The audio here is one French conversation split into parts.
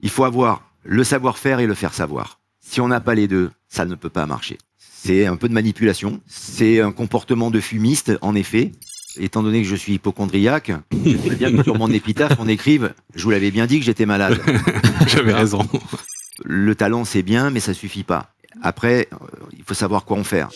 Il faut avoir le savoir-faire et le faire savoir. Si on n'a pas les deux, ça ne peut pas marcher. C'est un peu de manipulation, c'est un comportement de fumiste, en effet. Étant donné que je suis hypocondriaque, j'aimerais bien que sur mon épitaphe, on écrive « Je vous l'avais bien dit que j'étais malade ». J'avais raison. Le talent, c'est bien, mais ça suffit pas. Après, il faut savoir quoi en faire.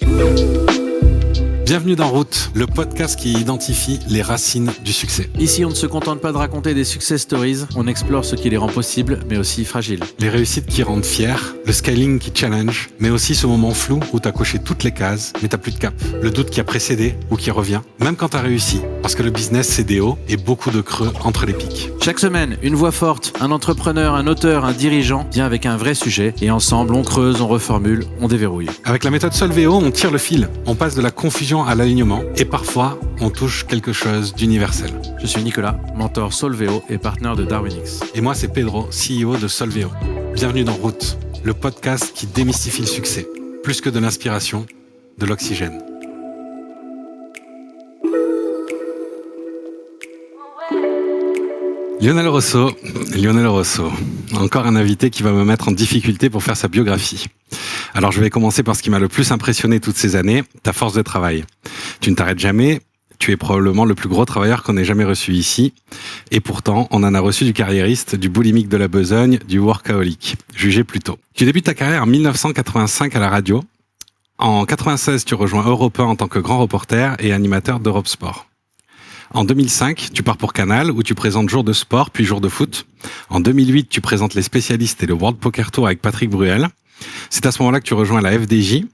Bienvenue dans Route, le podcast qui identifie les racines du succès. Ici, on ne se contente pas de raconter des success stories, on explore ce qui les rend possibles, mais aussi fragiles. Les réussites qui rendent fiers, le scaling qui challenge, mais aussi ce moment flou où t'as coché toutes les cases, mais t'as plus de cap. Le doute qui a précédé ou qui revient, même quand t'as réussi. Parce que le business, c'est des hauts et beaucoup de creux entre les pics. Chaque semaine, une voix forte, un entrepreneur, un auteur, un dirigeant vient avec un vrai sujet et ensemble, on creuse, on reformule, on déverrouille. Avec la méthode Solveo, on tire le fil, on passe de la confusion à l'alignement et parfois, on touche quelque chose d'universel. Je suis Nicolas, mentor Solveo et partenaire de Darwinix. Et moi, c'est Pedro, CEO de Solveo. Bienvenue dans Route, le podcast qui démystifie le succès. Plus que de l'inspiration, de l'oxygène. Lionel Rosso, encore un invité qui va me mettre en difficulté pour faire sa biographie. Alors je vais commencer par ce qui m'a le plus impressionné toutes ces années, ta force de travail. Tu ne t'arrêtes jamais, tu es probablement le plus gros travailleur qu'on ait jamais reçu ici, et pourtant on en a reçu du carriériste, du boulimique de la besogne, du workaholic. Jugez plutôt. Tu débutes ta carrière en 1985 à la radio. En 96, tu rejoins Europe 1 en tant que grand reporter et animateur d'Europe Sport. En 2005, tu pars pour Canal, où tu présentes Jour de sport, puis Jour de foot. En 2008, tu présentes les spécialistes et le World Poker Tour avec Patrick Bruel. C'est à ce moment-là que tu rejoins la FDJ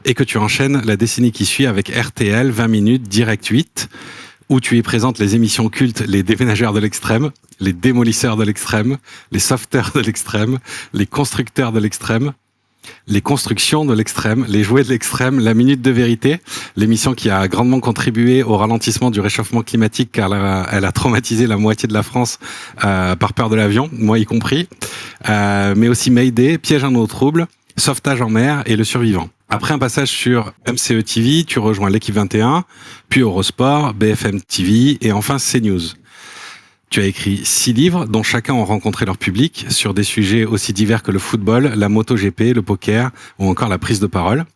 et que tu enchaînes la décennie qui suit avec RTL, 20 minutes, Direct 8, où tu y présentes les émissions cultes, les déménageurs de l'extrême, les démolisseurs de l'extrême, les sauveteurs de l'extrême, les constructeurs de l'extrême, les constructions de l'extrême, les jouets de l'extrême, la minute de vérité, l'émission qui a grandement contribué au ralentissement du réchauffement climatique car elle a traumatisé la moitié de la France par peur de l'avion, moi y compris, mais aussi Mayday, Piège à nos troubles, Sauvetage en mer et Le Survivant. Après un passage sur MCE TV, tu rejoins l'équipe 21, puis Eurosport, BFM TV et enfin CNews. Tu as écrit 6 livres dont chacun ont rencontré leur public sur des sujets aussi divers que le football, la MotoGP, le poker ou encore la prise de parole.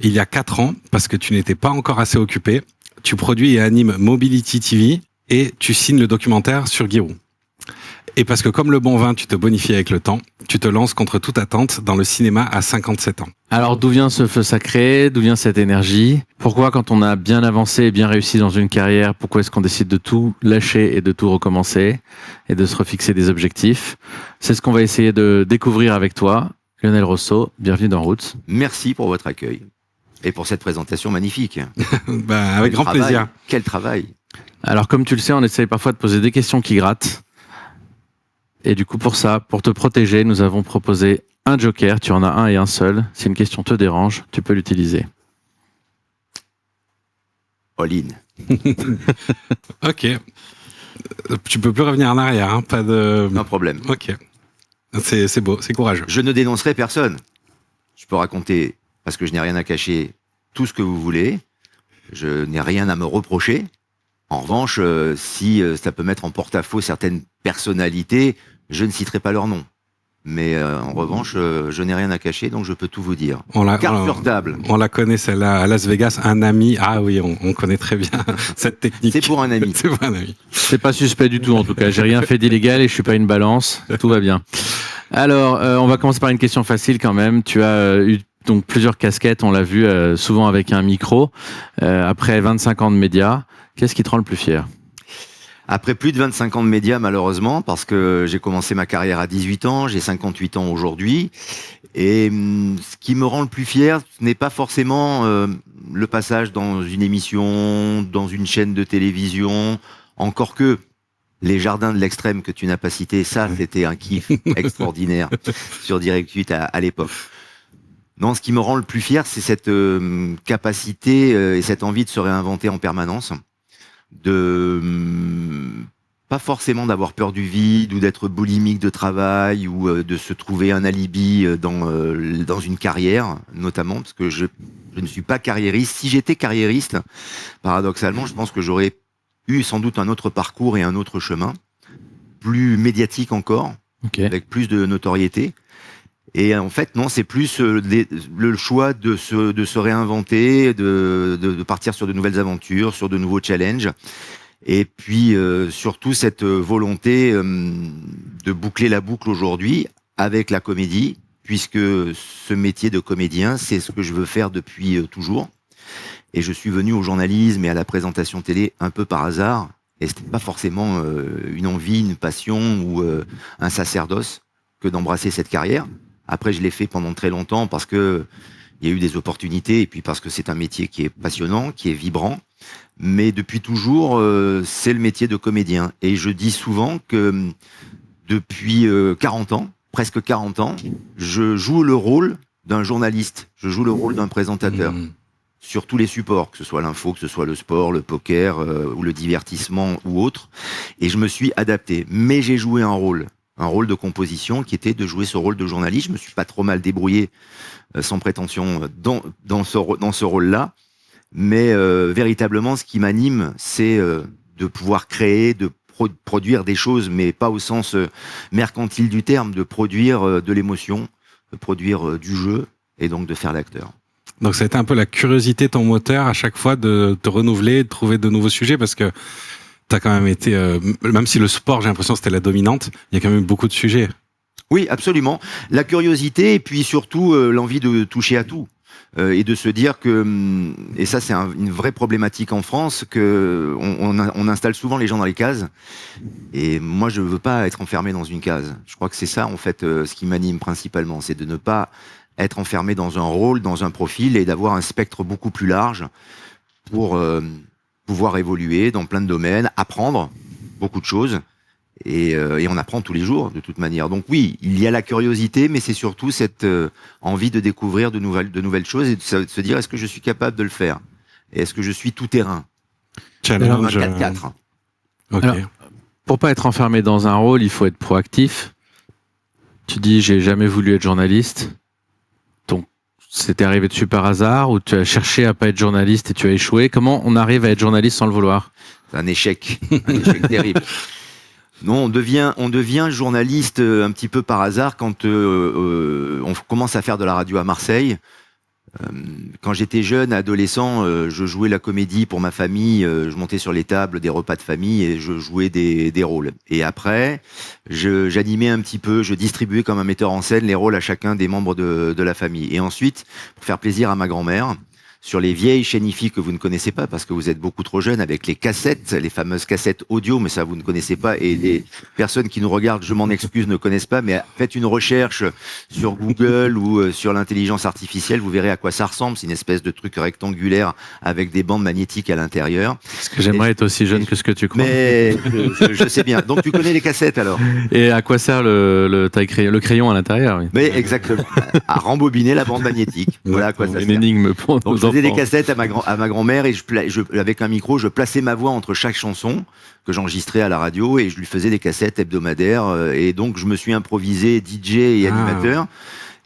Il y a 4 ans, parce que tu n'étais pas encore assez occupé, tu produis et animes Mobility TV et tu signes le documentaire sur Giroud. Et parce que comme le bon vin, tu te bonifies avec le temps, tu te lances contre toute attente dans le cinéma à 57 ans. Alors d'où vient ce feu sacré? D'où vient cette énergie? Pourquoi quand on a bien avancé et bien réussi dans une carrière, pourquoi est-ce qu'on décide de tout lâcher et de tout recommencer et de se refixer des objectifs? C'est ce qu'on va essayer de découvrir avec toi. Lionel Rosso, bienvenue dans Route. Merci pour votre accueil et pour cette présentation magnifique. Avec grand plaisir. Quel travail! Alors comme tu le sais, on essaye parfois de poser des questions qui grattent. Et du coup, pour ça, pour te protéger, nous avons proposé un joker. Tu en as un et un seul. Si une question te dérange, tu peux l'utiliser. All-in. Ok. Tu peux plus revenir en arrière, hein, pas de... Non problème. Ok. C'est beau, c'est courageux. Je ne dénoncerai personne. Je peux raconter, parce que je n'ai rien à cacher, tout ce que vous voulez. Je n'ai rien à me reprocher. En revanche, si ça peut mettre en porte-à-faux certaines personnalités, je ne citerai pas leur nom. Mais en revanche, je n'ai rien à cacher, donc je peux tout vous dire. Carte sur table. On la connaît celle-là à Las Vegas, un ami. Ah oui, on connaît très bien cette technique. C'est pour un ami. C'est pour un ami. C'est pas suspect du tout en tout cas. J'ai rien fait d'illégal et je suis pas une balance. Tout va bien. Alors, on va commencer par une question facile quand même. Tu as eu donc plusieurs casquettes, on l'a vu souvent avec un micro. Après 25 ans de médias, qu'est-ce qui te rend le plus fier? Après plus de 25 ans de médias, malheureusement, parce que j'ai commencé ma carrière à 18 ans, j'ai 58 ans aujourd'hui, et ce qui me rend le plus fier, ce n'est pas forcément le passage dans une émission, dans une chaîne de télévision, encore que les jardins de l'extrême que tu n'as pas cité, ça, c'était un kiff extraordinaire sur Direct 8 à l'époque. Non, ce qui me rend le plus fier, c'est cette capacité et cette envie de se réinventer en permanence, de pas forcément d'avoir peur du vide ou d'être boulimique de travail ou de se trouver un alibi dans une carrière, notamment parce que je ne suis pas carriériste. Si j'étais carriériste, paradoxalement, je pense que j'aurais eu sans doute un autre parcours et un autre chemin, plus médiatique encore. avec plus de notoriété. Et en fait, non, c'est plus le choix de se réinventer, de partir sur de nouvelles aventures, sur de nouveaux challenges. Et puis, surtout, cette volonté de boucler la boucle aujourd'hui avec la comédie, puisque ce métier de comédien, c'est ce que je veux faire depuis toujours. Et je suis venu au journalisme et à la présentation télé un peu par hasard. Et c'était pas forcément une envie, une passion ou un sacerdoce que d'embrasser cette carrière. Après, je l'ai fait pendant très longtemps parce que il y a eu des opportunités et puis parce que c'est un métier qui est passionnant, qui est vibrant. Mais depuis toujours, c'est le métier de comédien. Et je dis souvent que depuis 40 ans, presque 40 ans, je joue le rôle d'un journaliste. Je joue le rôle d'un présentateur. Sur tous les supports, que ce soit l'info, que ce soit le sport, le poker, ou le divertissement ou autre. Et je me suis adapté. Mais j'ai joué un rôle de composition qui était de jouer ce rôle de journaliste. Je me suis pas trop mal débrouillé, sans prétention, dans ce rôle-là. Mais véritablement, ce qui m'anime, c'est de pouvoir créer, de produire des choses, mais pas au sens mercantile du terme, de produire de l'émotion, de produire du jeu, et donc de faire l'acteur. Donc ça a été un peu la curiosité, ton moteur, à chaque fois de te renouveler, de trouver de nouveaux sujets, parce que t'as quand même été, même si le sport, j'ai l'impression que c'était la dominante, il y a quand même beaucoup de sujets. Oui, absolument. La curiosité et puis surtout l'envie de toucher à tout. Et de se dire que, et ça c'est une vraie problématique en France, que on installe souvent les gens dans les cases. Et moi je veux pas être enfermé dans une case. Je crois que c'est ça en fait ce qui m'anime principalement, c'est de ne pas être enfermé dans un rôle, dans un profil et d'avoir un spectre beaucoup plus large pour pouvoir évoluer dans plein de domaines, apprendre beaucoup de choses. Et on apprend tous les jours, de toute manière. Donc oui, il y a la curiosité, mais c'est surtout cette envie de découvrir de nouvelles choses et de se dire, est-ce que je suis capable de le faire? Et est-ce que je suis tout terrain? Challenge. 4-4. Ok. Alors, pour pas être enfermé dans un rôle, il faut être proactif. Tu dis, j'ai jamais voulu être journaliste. Donc, c'était arrivé dessus par hasard ou tu as cherché à pas être journaliste et tu as échoué? Comment on arrive à être journaliste sans le vouloir? C'est un échec terrible. Non, on devient journaliste un petit peu par hasard quand on commence à faire de la radio à Marseille. Quand j'étais jeune, adolescent, je jouais la comédie pour ma famille, je montais sur les tables des repas de famille et je jouais des rôles. Et après, j'animais un petit peu, je distribuais comme un metteur en scène les rôles à chacun des membres de la famille. Et ensuite, pour faire plaisir à ma grand-mère, sur les vieilles chaînes IFI que vous ne connaissez pas parce que vous êtes beaucoup trop jeunes, avec les cassettes, les fameuses cassettes audio, mais ça vous ne connaissez pas, et les personnes qui nous regardent, je m'en excuse, ne connaissent pas, mais faites une recherche sur Google ou sur l'intelligence artificielle, vous verrez à quoi ça ressemble. C'est une espèce de truc rectangulaire avec des bandes magnétiques à l'intérieur. Parce que j'aimerais être aussi jeune que ce que tu crois. Mais je sais bien. Donc tu connais les cassettes alors. Et à quoi sert le crayon à l'intérieur? Oui. Mais exactement. À rembobiner la bande magnétique. Voilà à quoi ça sert. Une énigme pour nos enfants. Je faisais des cassettes à ma grand-mère et avec un micro, je plaçais ma voix entre chaque chanson que j'enregistrais à la radio et je lui faisais des cassettes hebdomadaires. Et donc, je me suis improvisé DJ et animateur.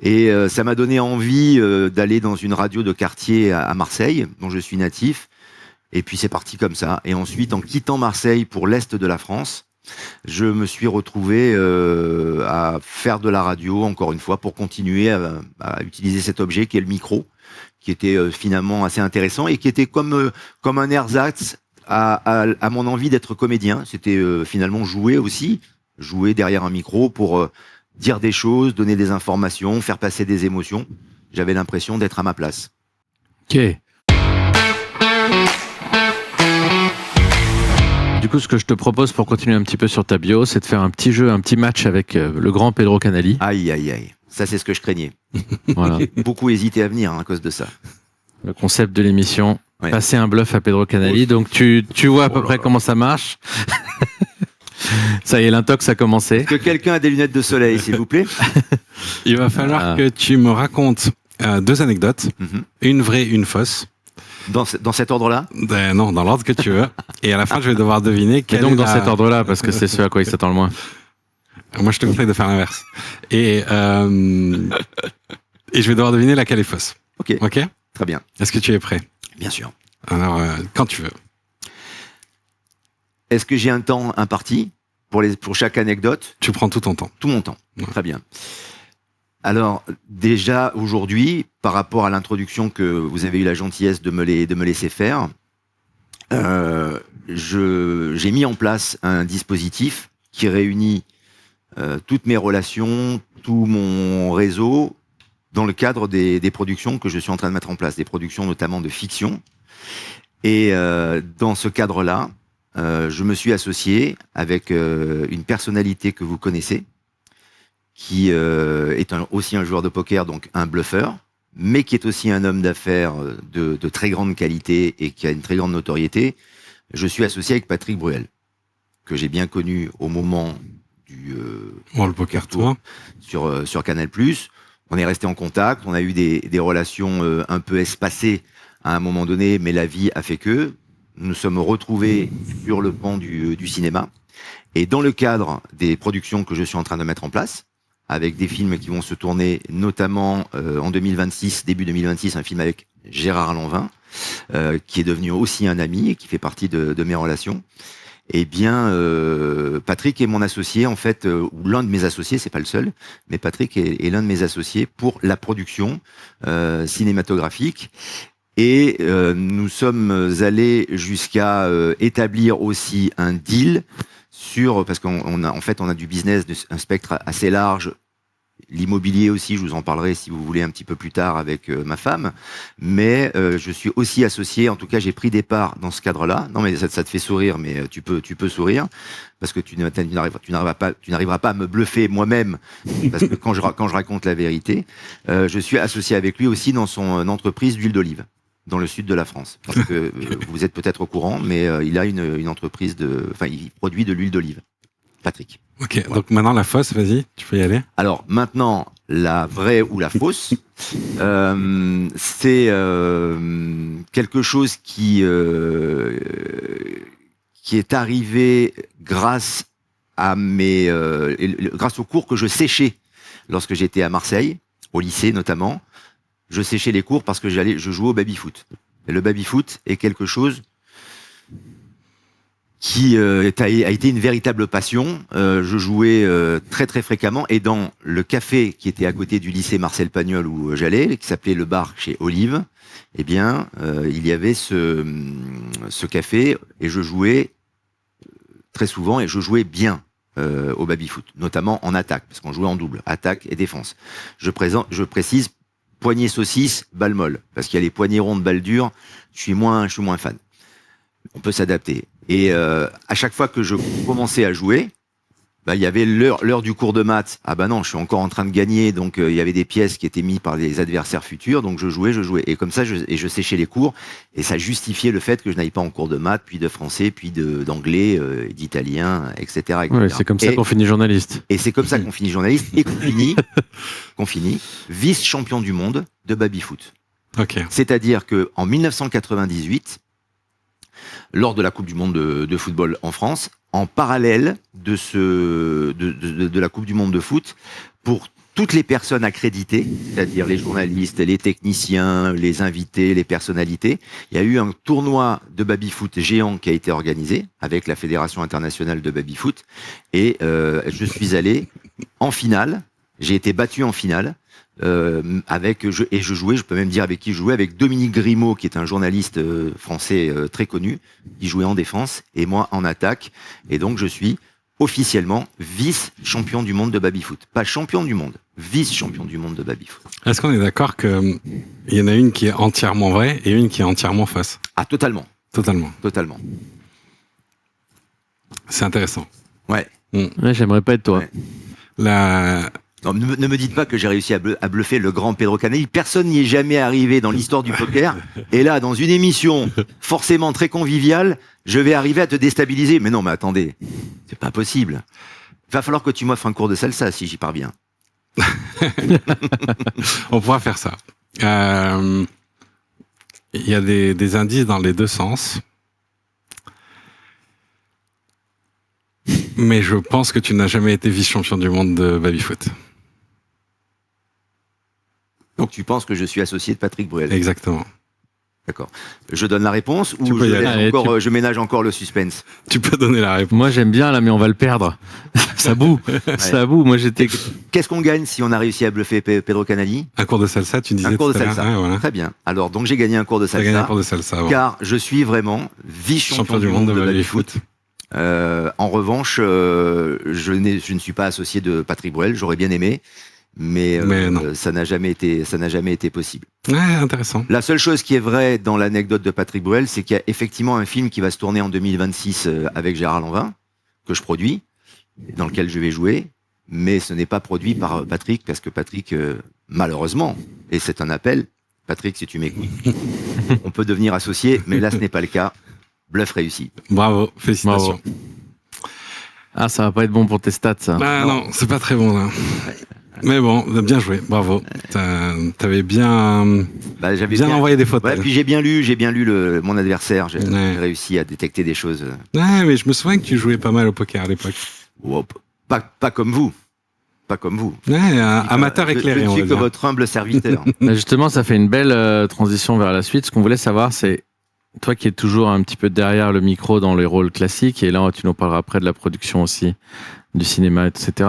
Et ça m'a donné envie d'aller dans une radio de quartier à Marseille, dont je suis natif. Et puis, c'est parti comme ça. Et ensuite, en quittant Marseille pour l'Est de la France, je me suis retrouvé à faire de la radio, encore une fois, pour continuer à utiliser cet objet qui est le micro, qui était finalement assez intéressant et qui était comme un ersatz à mon envie d'être comédien. C'était finalement jouer derrière un micro pour dire des choses, donner des informations, faire passer des émotions. J'avais l'impression d'être à ma place. Ok. Du coup, ce que je te propose pour continuer un petit peu sur ta bio, c'est de faire un petit jeu, un petit match avec le grand Pedro Canali. Aïe, aïe, aïe. Ça, c'est ce que je craignais. Voilà. J'ai beaucoup hésité à venir à cause de ça. Le concept de l'émission, Ouais. passer un bluff à Pedro Canali. Donc, tu vois à peu près comment ça marche. Ça y est, l'intox a commencé. Est-ce que quelqu'un a des lunettes de soleil, s'il vous plaît? Il va falloir que tu me racontes 2 anecdotes, une vraie, une fausse. Dans cet ordre-là? Non, dans l'ordre que tu veux. Et à la fin, je vais devoir deviner Et quel donc, est dans la... cet ordre-là, parce que c'est ce à quoi il s'attend le moins. Moi, je te conseille de faire l'inverse. Et je vais devoir deviner laquelle est fausse. Ok. Ok? Très bien. Est-ce que tu es prêt? Bien sûr. Alors, quand tu veux. Est-ce que j'ai un temps imparti? pour chaque anecdote, Tu prends tout ton temps. tout mon temps. Ouais. Très bien. Alors, déjà, aujourd'hui, par rapport à l'introduction que vous avez eu la gentillesse de me laisser faire, j'ai mis en place un dispositif qui réunit toutes mes relations, tout mon réseau, dans le cadre des productions que je suis en train de mettre en place, des productions notamment de fiction. Et dans ce cadre-là, je me suis associé avec une personnalité que vous connaissez, qui est aussi un joueur de poker, donc un bluffeur, mais qui est aussi un homme d'affaires de très grande qualité et qui a une très grande notoriété. Je suis associé avec Patrick Bruel, que j'ai bien connu au moment du Le Poker Tour. sur Canal+. On est resté en contact, on a eu des relations un peu espacées à un moment donné, mais la vie a fait que nous sommes retrouvés sur le pan du cinéma. Et dans le cadre des productions que je suis en train de mettre en place, avec des films qui vont se tourner notamment en 2026, début 2026, un film avec Gérard Lanvin, qui est devenu aussi un ami et qui fait partie de mes relations. Eh bien, Patrick est mon associé, en fait, ou l'un de mes associés, c'est pas le seul, mais Patrick est l'un de mes associés pour la production cinématographique. Et nous sommes allés jusqu'à établir aussi un deal parce qu'on a du business, un spectre assez large, l'immobilier aussi, je vous en parlerai si vous voulez un petit peu plus tard avec ma femme, mais je suis aussi associé, en tout cas j'ai pris des parts dans ce cadre-là. Non mais ça te fait sourire, mais tu peux sourire, parce que tu n'arriveras pas à me bluffer moi-même, parce que quand je raconte la vérité, je suis associé avec lui aussi dans son entreprise d'huile d'olive, dans le sud de la France. Parce que vous êtes peut-être au courant, mais il a une entreprise il produit de l'huile d'olive. Patrick. Ok, voilà. Donc maintenant la fausse, vas-y, tu peux y aller. Alors maintenant, la vraie ou la fausse, c'est quelque chose qui est arrivé grâce grâce aux cours que je séchais lorsque j'étais à Marseille, au lycée notamment. Je séchais les cours parce que je jouais au baby-foot. Et le baby-foot est quelque chose qui a été une véritable passion. Je jouais très très fréquemment, et dans le café qui était à côté du lycée Marcel Pagnol où j'allais, qui s'appelait le bar chez Olive, eh bien il y avait ce café, et je jouais très souvent, et je jouais bien au baby-foot, notamment en attaque, parce qu'on jouait en double, attaque et défense. Je précise poignée saucisse, balle molle, parce qu'il y a les poignées rondes, balle dure, je suis moins fan. On peut s'adapter. Et à chaque fois que je commençais à jouer, il y avait l'heure du cours de maths. Ah bah non, je suis encore en train de gagner, donc il y avait des pièces qui étaient mises par les adversaires futurs, donc je jouais. Et comme ça, je séchais les cours, et ça justifiait le fait que je n'aille pas en cours de maths, puis de français, puis d'anglais, d'italien, etc. Ouais, c'est comme ça qu'on finit journaliste. Et c'est comme ça qu'on finit journaliste, et qu'on finit vice-champion du monde de baby-foot. Okay. C'est-à-dire que en 1998, lors de la Coupe du Monde de football en France, en parallèle de la Coupe du Monde de foot, pour toutes les personnes accréditées, c'est-à-dire les journalistes, les techniciens, les invités, les personnalités, il y a eu un tournoi de baby-foot géant qui a été organisé avec la Fédération internationale de baby-foot, et je suis allé en finale, j'ai été battu en finale, je jouais, je peux même dire avec qui je jouais, avec Dominique Grimaud, qui est un journaliste français très connu, qui jouait en défense, et moi en attaque. Et donc je suis officiellement vice-champion du monde de baby-foot. Pas champion du monde, vice-champion du monde de baby-foot. Est-ce qu'on est d'accord qu'il y en a une qui est entièrement vraie et une qui est entièrement fausse? Ah, totalement. Totalement. C'est intéressant. Ouais. Ouais, j'aimerais pas être toi. Ouais. Non, ne me dites pas que j'ai réussi à bluffer le grand Pedro Canelli. Personne n'y est jamais arrivé dans l'histoire du poker. Et là, dans une émission forcément très conviviale, je vais arriver à te déstabiliser. Mais non, mais attendez, c'est pas possible. Il va falloir que tu m'offres un cours de salsa si j'y parviens. On pourra faire ça. Il y a des indices dans les deux sens. Mais je pense que tu n'as jamais été vice-champion du monde de baby-foot. Donc tu penses que je suis associé de Patrick Bruel? Exactement. D'accord. Je donne la réponse Tu ou peux y aller. Allez, je ménage encore le suspense? Tu peux donner la réponse. Moi, j'aime bien, là, mais on va le perdre. Ça boue. Ça boue. Moi, j'étais... Qu'est-ce qu'on gagne si on a réussi à bluffer Pedro Canali? Un cours de salsa, tu disais Un cours de tout à l'heure. salsa. Ouais, voilà. Très bien. Alors, donc, j'ai gagné un cours de T'as gagné un salsa, cours de salsa avant. car je suis vraiment vice-champion du monde de baby-foot. En revanche, je ne suis pas associé de Patrick Bruel, j'aurais bien aimé, mais non. ça n'a jamais été possible. Ouais, intéressant. La seule chose qui est vraie dans l'anecdote de Patrick Bruel, c'est qu'il y a effectivement un film qui va se tourner en 2026 avec Gérard Lanvin, que je produis, dans lequel je vais jouer, mais ce n'est pas produit par Patrick, parce que Patrick, malheureusement, et c'est un appel, Patrick, si tu m'écoutes, on peut devenir associé, mais là ce n'est pas le cas. Bluff réussi. Bravo, félicitations. Bravo. Ah, ça va pas être bon pour tes stats, ça. Ah non, c'est pas très bon là. Mais bon, bien joué, bravo. T'avais bien, J'avais bien envoyé des fautes. Ouais, puis j'ai bien lu mon adversaire. J'ai réussi à détecter des choses. Ouais, mais je me souviens que tu jouais pas mal au poker à l'époque. Oh, pas comme vous. Pas comme vous. Ouais, amateur éclairé, je on ne suis va que dire. votre humble serviteur. Justement, ça fait une belle transition vers la suite. Ce qu'on voulait savoir, c'est toi qui es toujours un petit peu derrière le micro dans les rôles classiques, et là, tu nous parleras après de la production aussi, du cinéma, etc.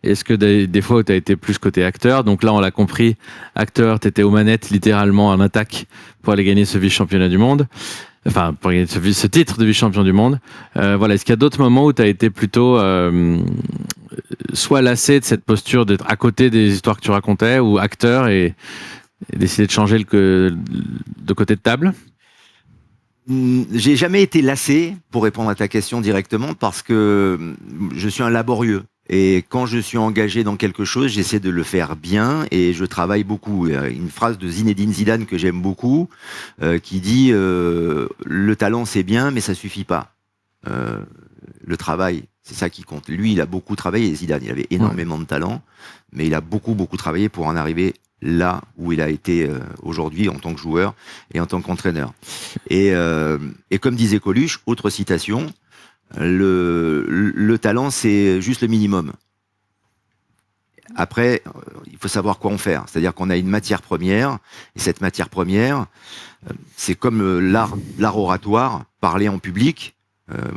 Est-ce que des fois, tu as été plus côté acteur? Donc là, on l'a compris, acteur, tu étais aux manettes, littéralement en attaque pour aller gagner ce vice-championnat du monde. Enfin, pour gagner ce titre de vice-champion du monde. Voilà. Est-ce qu'il y a d'autres moments où tu as été plutôt soit lassé de cette posture d'être à côté des histoires que tu racontais, ou acteur et décider de changer de côté de table? J'ai jamais été lassé, pour répondre à ta question directement, parce que je suis un laborieux. Et quand je suis engagé dans quelque chose, j'essaie de le faire bien et je travaille beaucoup. Il y a une phrase de Zinedine Zidane que j'aime beaucoup, qui dit le talent c'est bien, mais ça suffit pas. Le travail, c'est ça qui compte. Lui, il a beaucoup travaillé, Zidane. Il avait énormément de talent, mais il a beaucoup travaillé pour en arriver là où il a été aujourd'hui en tant que joueur et en tant qu'entraîneur. Et comme disait Coluche, autre citation, le talent, c'est juste le minimum. Après, il faut savoir quoi en faire. C'est-à-dire qu'on a une matière première, et cette matière première, c'est comme l'art oratoire, parler en public.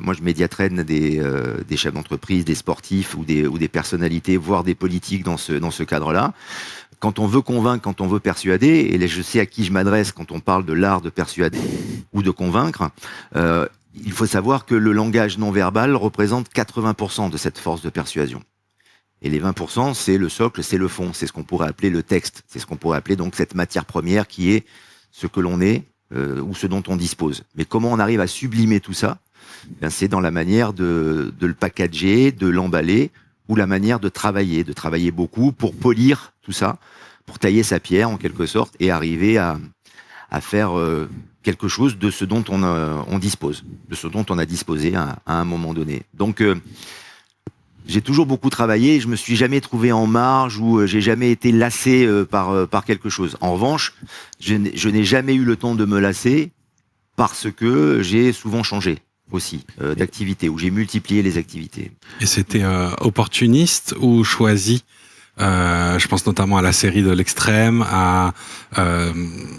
Moi, je médiatraîne des chefs d'entreprise, des sportifs ou des personnalités, voire des politiques dans ce cadre-là. Quand on veut convaincre, quand on veut persuader, et là, je sais à qui je m'adresse quand on parle de l'art de persuader ou de convaincre, il faut savoir que le langage non verbal représente 80% de cette force de persuasion. Et les 20%, c'est le socle, c'est le fond, c'est ce qu'on pourrait appeler le texte, c'est ce qu'on pourrait appeler donc cette matière première qui est ce que l'on est ou ce dont on dispose. Mais comment on arrive à sublimer tout ça? Ben, c'est dans la manière de le packager, de l'emballer, ou la manière de travailler beaucoup pour polir tout ça, pour tailler sa pierre en quelque sorte et arriver à faire quelque chose de ce dont on dispose, de ce dont on a disposé à un moment donné. Donc j'ai toujours beaucoup travaillé, je me suis jamais trouvé en marge ou j'ai jamais été lassé par quelque chose. En revanche, je n'ai jamais eu le temps de me lasser parce que j'ai souvent changé aussi d'activité, où j'ai multiplié les activités. Et c'était opportuniste ou choisi? Je pense notamment à la série de l'Extrême, à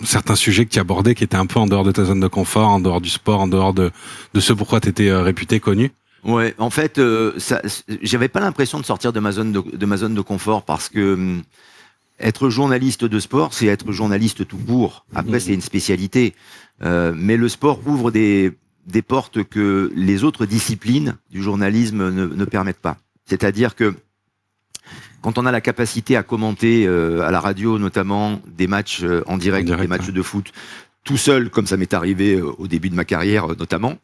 certains sujets que tu abordais qui étaient un peu en dehors de ta zone de confort, en dehors du sport, en dehors de ce pourquoi tu étais réputé, connu. Ouais, en fait, j'avais pas l'impression de sortir de ma zone de confort parce que être journaliste de sport, c'est être journaliste tout court. Après, c'est une spécialité, mais le sport ouvre des portes que les autres disciplines du journalisme ne permettent pas. C'est-à-dire que quand on a la capacité à commenter à la radio notamment des matchs en direct, des matchs de foot, tout seul, comme ça m'est arrivé au début de ma carrière notamment,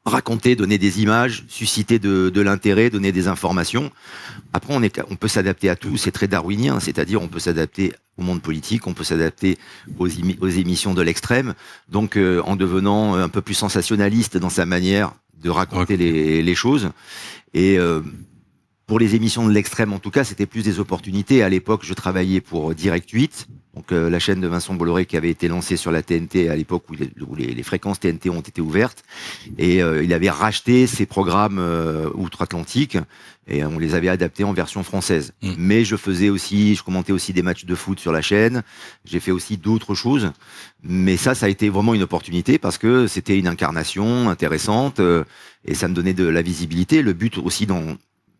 raconter, donner des images, susciter de l'intérêt, donner des informations. Après, on peut s'adapter à tout, c'est très darwinien, c'est-à-dire on peut s'adapter au monde politique, on peut s'adapter aux émissions de l'extrême, donc en devenant un peu plus sensationnaliste dans sa manière de raconter les choses. Et pour les émissions de l'extrême, en tout cas, c'était plus des opportunités. À l'époque, je travaillais pour Direct 8, Donc la chaîne de Vincent Bolloré qui avait été lancée sur la TNT à l'époque où les fréquences TNT ont été ouvertes, et il avait racheté ces programmes outre-Atlantique et on les avait adaptés en version française. Mais je commentais aussi des matchs de foot sur la chaîne, j'ai fait aussi d'autres choses, mais ça a été vraiment une opportunité parce que c'était une incarnation intéressante et ça me donnait de la visibilité. Le but aussi dans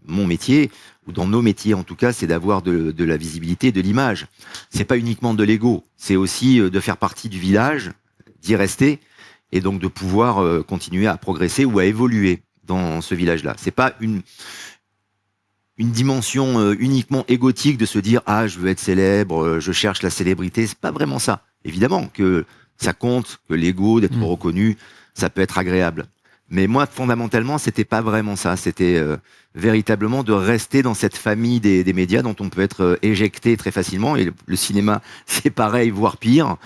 mon métier, ou dans nos métiers en tout cas, c'est d'avoir de la visibilité, de l'image. C'est pas uniquement de l'ego, c'est aussi de faire partie du village, d'y rester, et donc de pouvoir continuer à progresser ou à évoluer dans ce village-là. C'est pas une dimension uniquement égotique de se dire « Ah, je veux être célèbre, je cherche la célébrité », c'est pas vraiment ça. Évidemment que ça compte, que l'ego, d'être reconnu, ça peut être agréable. Mais moi, fondamentalement, c'était pas vraiment ça. C'était véritablement de rester dans cette famille des médias dont on peut être éjecté très facilement. Et le cinéma, c'est pareil, voire pire.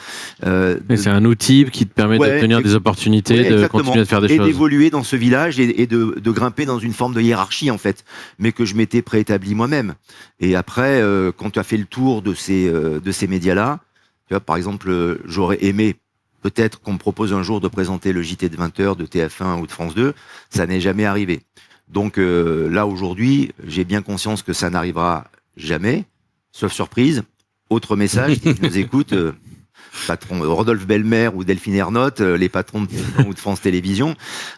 C'est un outil qui te permet d'obtenir des opportunités, de continuer à faire des choses. Et d'évoluer dans ce village et de grimper dans une forme de hiérarchie, en fait, mais que je m'étais préétabli moi-même. Et après, quand tu as fait le tour de ces médias-là, tu vois, par exemple, j'aurais aimé peut-être qu'on me propose un jour de présenter le JT de 20h de TF1 ou de France 2, ça n'est jamais arrivé. Donc là, aujourd'hui, j'ai bien conscience que ça n'arrivera jamais, sauf surprise. Autre message, qui nous écoute, patron Rodolphe Belmer ou Delphine Ernotte, les patrons de TF1 ou de France Télévisions.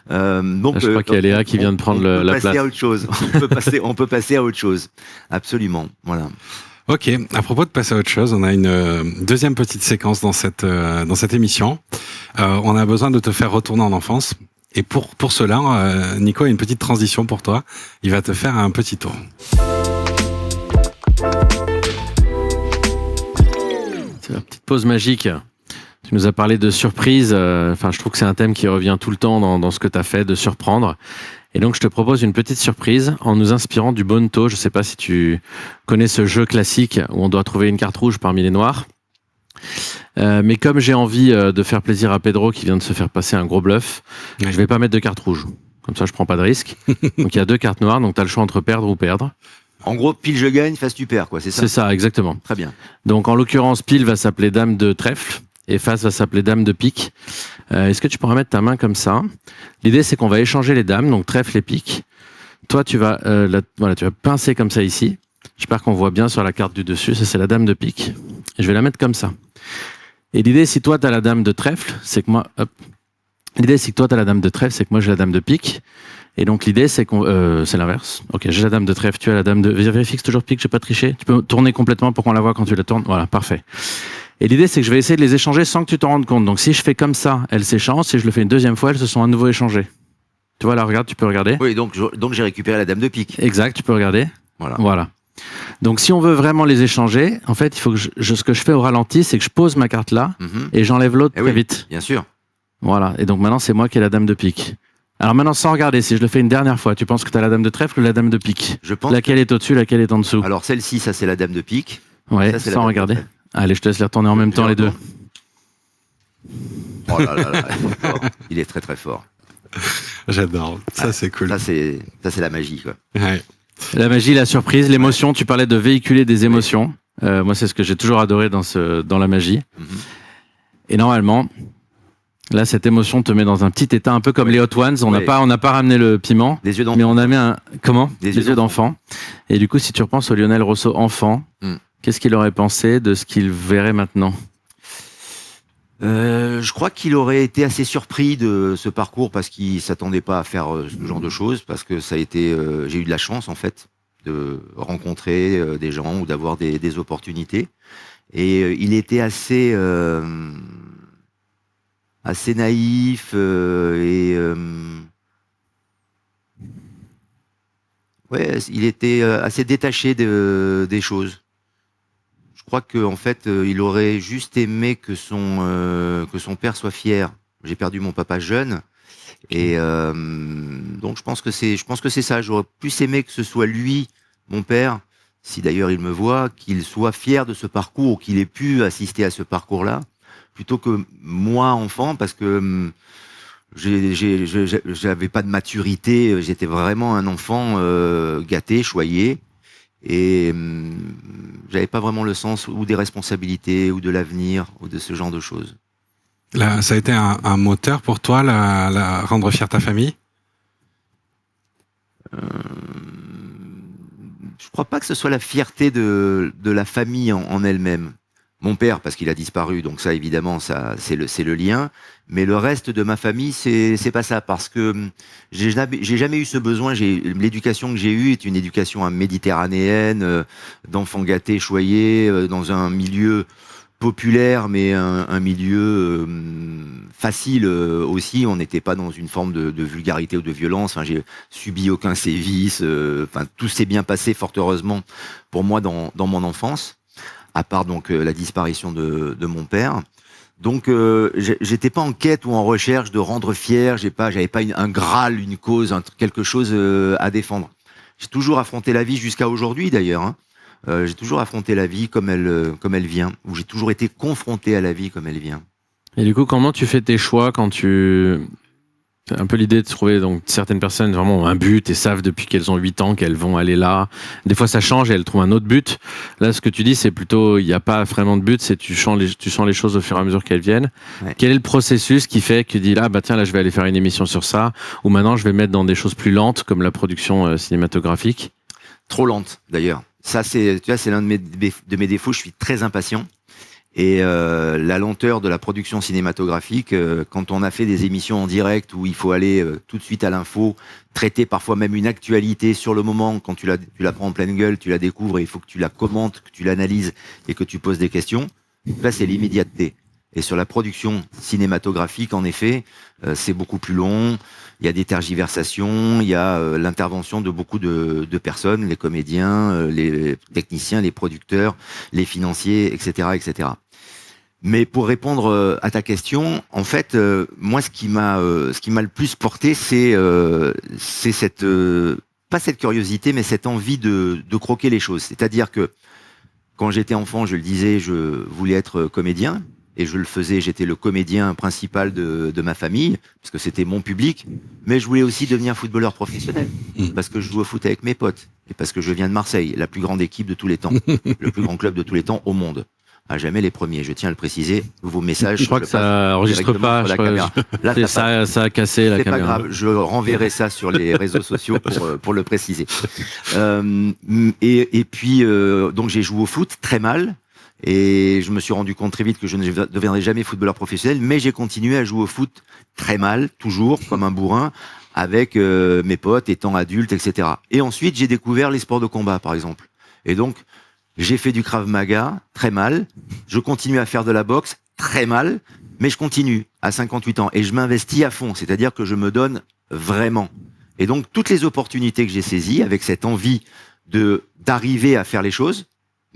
Donc, je crois qu'il y a Léa qui vient de prendre la place. À autre chose. On peut passer à autre chose. Absolument. Voilà. Ok, à propos de passer à autre chose, on a une deuxième petite séquence dans cette émission. On a besoin de te faire retourner en enfance. Et pour cela, Nico a une petite transition pour toi. Il va te faire un petit tour. C'est la petite pause magique. Tu nous as parlé de surprise. Je trouve que c'est un thème qui revient tout le temps dans ce que tu as fait, de surprendre. Et donc, je te propose une petite surprise en nous inspirant du Bonto. Je ne sais pas si tu connais ce jeu classique où on doit trouver une carte rouge parmi les noirs. Mais comme j'ai envie de faire plaisir à Pedro qui vient de se faire passer un gros bluff, je ne vais pas mettre de carte rouge. Comme ça, je ne prends pas de risque. Donc, il y a 2 cartes noires. Donc, tu as le choix entre perdre ou perdre. En gros, pile je gagne, face tu perds, quoi. C'est ça? C'est ça, exactement. Très bien. Donc, en l'occurrence, pile va s'appeler dame de trèfle. Et face va s'appeler dame de pique. Est-ce que tu pourras mettre ta main comme ça? L'idée, c'est qu'on va échanger les dames, donc trèfle et pique. Toi, tu vas pincer comme ça ici. J'espère qu'on voit bien sur la carte du dessus. Ça, c'est la dame de pique. Et je vais la mettre comme ça. Et l'idée, si toi, tu as la dame de trèfle, c'est que moi... L'idée, c'est que toi, tu as la dame de trèfle, c'est que moi, j'ai la dame de pique. Et donc, l'idée, c'est qu'on... c'est l'inverse. Ok, j'ai la dame de trèfle, tu as la dame de... Vérifie que c'est toujours pique, j'ai pas triché. Tu peux tourner complètement pour qu'on la voit quand tu la tournes. Voilà, parfait. Et l'idée, c'est que je vais essayer de les échanger sans que tu t'en rendes compte. Donc, si je fais comme ça, elles s'échangent. Si je le fais une deuxième fois, elles se sont à nouveau échangées. Tu vois, là, regarde, tu peux regarder. Oui, donc j'ai récupéré la dame de pique. Exact, tu peux regarder. Voilà. Donc, si on veut vraiment les échanger, en fait, il faut que ce que je fais au ralenti, c'est que je pose ma carte là et j'enlève l'autre très vite. Bien sûr. Voilà. Et donc, maintenant, c'est moi qui ai la dame de pique. Alors maintenant, sans regarder, si je le fais une dernière fois, tu penses que tu as la dame de trèfle ou la dame de pique? Je pense. Laquelle est au-dessus, laquelle est en dessous? Alors, celle-ci, ça, c'est la dame de pique. Ouais, ça, sans regarder. Allez, je te laisse les retourner en même temps, les deux. Oh là là, il est très très fort. J'adore. Ça, c'est cool. Ça, c'est la magie, quoi. Ouais. La magie, la surprise, l'émotion. Tu parlais de véhiculer des émotions. Moi, c'est ce que j'ai toujours adoré dans la magie. Et normalement, là, cette émotion te met dans un petit état un peu comme les Hot Ones. On n'a pas ramené le piment, Des yeux d'enfant. mais on a mis des yeux d'enfant. d'enfant. Et du coup, si tu repenses au Lionel Rosso enfant, qu'est-ce qu'il aurait pensé de ce qu'il verrait maintenant? Je crois qu'il aurait été assez surpris de ce parcours parce qu'il s'attendait pas à faire ce genre de choses, parce que ça a été, j'ai eu de la chance en fait de rencontrer des gens ou d'avoir des opportunités. Et il était assez naïf il était assez détaché des choses. Je crois qu'en fait, il aurait juste aimé que son père soit fier. J'ai perdu mon papa jeune, et donc je pense que c'est ça. J'aurais plus aimé que ce soit lui, mon père, si d'ailleurs il me voit, qu'il soit fier de ce parcours, qu'il ait pu assister à ce parcours-là, plutôt que moi, enfant, parce que j'avais pas de maturité. J'étais vraiment un enfant gâté, choyé. Et j'avais pas vraiment le sens ou des responsabilités ou de l'avenir ou de ce genre de choses. Là, ça a été un moteur pour toi, rendre fière ta famille? Je crois pas que ce soit la fierté de la famille en elle-même. Mon père, parce qu'il a disparu, donc ça, évidemment, ça, c'est le lien. Mais le reste de ma famille, c'est pas ça, parce que j'ai jamais eu ce besoin. L'éducation que j'ai eue est une éducation méditerranéenne, d'enfants gâtés, choyés, dans un milieu populaire, mais un milieu facile aussi. On n'était pas dans une forme de vulgarité ou de violence. Enfin, j'ai subi aucun sévice. Enfin, tout s'est bien passé, fort heureusement, pour moi dans mon enfance, à part donc la disparition de mon père. Donc, j'étais pas en quête ou en recherche de rendre fier. J'avais pas un Graal, une cause, quelque chose à défendre. J'ai toujours affronté la vie jusqu'à aujourd'hui, d'ailleurs. Hein. J'ai toujours affronté la vie comme elle vient, ou j'ai toujours été confronté à la vie comme elle vient. Et du coup, comment tu fais tes choix quand tu... C'est un peu l'idée de trouver, donc certaines personnes vraiment ont un but et savent depuis qu'elles ont 8 ans qu'elles vont aller là. Des fois ça change et elles trouvent un autre but. Là, ce que tu dis, c'est plutôt, il n'y a pas vraiment de but, c'est tu sens les choses au fur et à mesure qu'elles viennent. Ouais. Quel est le processus qui fait que tu dis là, bah tiens, là je vais aller faire une émission sur ça, ou maintenant je vais mettre dans des choses plus lentes comme la production cinématographique? Trop lente d'ailleurs. Ça, tu vois, c'est l'un de mes défauts. Je suis très impatient. Et la lenteur de la production cinématographique, quand on a fait des émissions en direct où il faut aller tout de suite à l'info, traiter parfois même une actualité sur le moment, quand tu la prends en pleine gueule, tu la découvres et il faut que tu la commentes, que tu l'analyses et que tu poses des questions. Là, c'est l'immédiateté. Et sur la production cinématographique, en effet, c'est beaucoup plus long. Il y a des tergiversations, il y a l'intervention de beaucoup de personnes, les comédiens, les techniciens, les producteurs, les financiers, etc., etc. Mais pour répondre à ta question, en fait, moi, ce qui m'a le plus porté, c'est cette pas cette curiosité, mais cette envie de croquer les choses. C'est-à-dire que quand j'étais enfant, je le disais, je voulais être comédien. Et je le faisais, j'étais le comédien principal de ma famille, parce que c'était mon public, mais je voulais aussi devenir footballeur professionnel, parce que je joue au foot avec mes potes, et parce que je viens de Marseille, la plus grande équipe de tous les temps, le plus grand club de tous les temps au monde. À jamais les premiers, je tiens à le préciser. Vos messages, je crois que ça enregistre pas. Là, ça a cassé la caméra. C'est pas grave, je renverrai ça sur les réseaux sociaux pour le préciser. Et puis, donc j'ai joué au foot très mal. Et je me suis rendu compte très vite que je ne deviendrai jamais footballeur professionnel, mais j'ai continué à jouer au foot très mal, toujours, comme un bourrin, avec mes potes, étant adulte, etc. Et ensuite, j'ai découvert les sports de combat, par exemple. Et donc, j'ai fait du Krav Maga, très mal. Je continue à faire de la boxe, très mal, mais je continue à 58 ans. Et je m'investis à fond, c'est-à-dire que je me donne vraiment. Et donc, toutes les opportunités que j'ai saisies, avec cette envie d'arriver à faire les choses,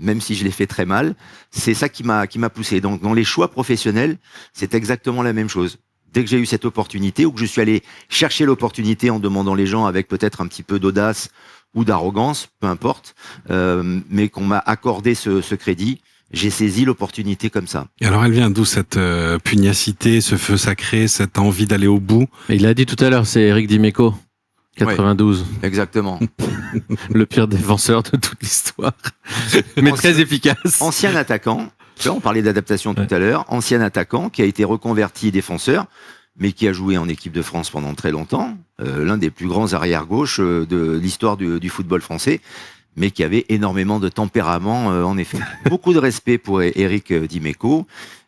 même si je l'ai fait très mal, c'est ça qui m'a poussé. Donc, dans les choix professionnels, c'est exactement la même chose. Dès que j'ai eu cette opportunité, ou que je suis allé chercher l'opportunité en demandant les gens avec peut-être un petit peu d'audace ou d'arrogance, peu importe, mais qu'on m'a accordé ce crédit, j'ai saisi l'opportunité comme ça. Et alors, elle vient d'où cette pugnacité, ce feu sacré, cette envie d'aller au bout? Et il l'a dit tout à l'heure, c'est Éric Dimeco. 92. Ouais, exactement. Le pire défenseur de toute l'histoire. Mais très efficace. Ancien attaquant. On parlait d'adaptation tout à l'heure. Ancien attaquant qui a été reconverti défenseur, mais qui a joué en équipe de France pendant très longtemps. L'un des plus grands arrière-gauche de l'histoire du football français, mais qui avait énormément de tempérament, en effet. Beaucoup de respect pour Éric Dimeco.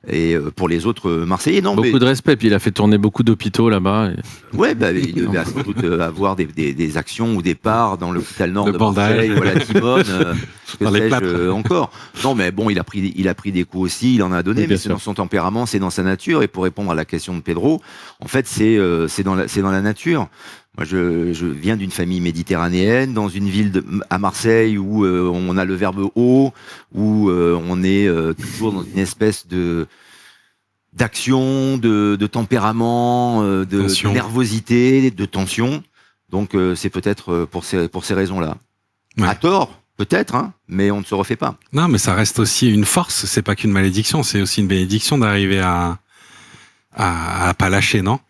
Et pour les autres Marseillais, non. Beaucoup de respect, puis il a fait tourner beaucoup d'hôpitaux là-bas. Ouais, bah, il devait sans doute avoir des actions ou des parts dans l'hôpital Nord de Marseille, ou à la Timone, que sais-je encore. Non, mais bon, il a pris des coups aussi, il en a donné, oui, mais c'est dans son tempérament, c'est dans sa nature. Et pour répondre à la question de Pedro, en fait, c'est dans la nature. Moi, je viens d'une famille méditerranéenne, dans une ville à Marseille où on a le verbe haut, où on est toujours dans une espèce d'action, de tempérament, de nervosité, de tension. Donc c'est peut-être pour ces raisons-là. Ouais. À tort, peut-être, hein, mais on ne se refait pas. Non, mais ça reste aussi une force. C'est pas qu'une malédiction, c'est aussi une bénédiction d'arriver à pas lâcher, non?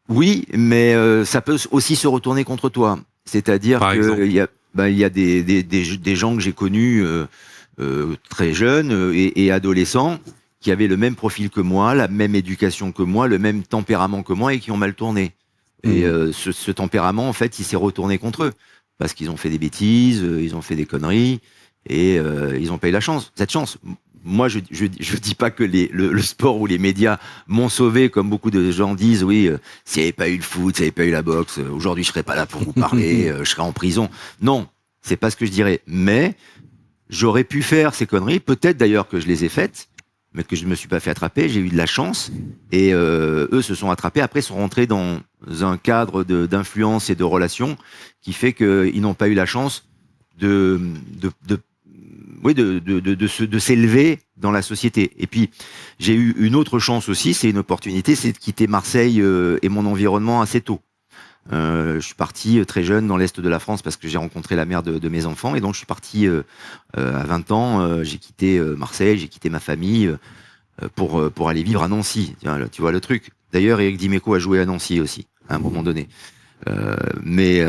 Oui, mais ça peut aussi se retourner contre toi. C'est-à-dire qu'il y a des gens que j'ai connus très jeunes et adolescents qui avaient le même profil que moi, la même éducation que moi, le même tempérament que moi et qui ont mal tourné. Et ce tempérament, en fait, il s'est retourné contre eux parce qu'ils ont fait des bêtises, ils ont fait des conneries et ils ont pas eu cette chance. Moi, je dis pas que le sport ou les médias m'ont sauvé, comme beaucoup de gens disent. Oui, s'il n'y avait pas eu le foot, s'il n'y avait pas eu la boxe, aujourd'hui, je serais pas là pour vous parler, je serais en prison. Non, c'est pas ce que je dirais. Mais j'aurais pu faire ces conneries, peut-être d'ailleurs que je les ai faites, mais que je ne me suis pas fait attraper. J'ai eu de la chance et eux se sont attrapés. Après, sont rentrés dans un cadre d'influence et de relations qui fait qu'ils n'ont pas eu la chance de s'élever dans la société. Et puis, j'ai eu une autre chance aussi, c'est une opportunité, c'est de quitter Marseille et mon environnement assez tôt. Je suis parti très jeune dans l'Est de la France parce que j'ai rencontré la mère de mes enfants et donc je suis parti à 20 ans, j'ai quitté Marseille, j'ai quitté ma famille pour aller vivre à Nancy. Tu vois le truc. D'ailleurs, Éric Dimeco a joué à Nancy aussi, à un moment donné. Mais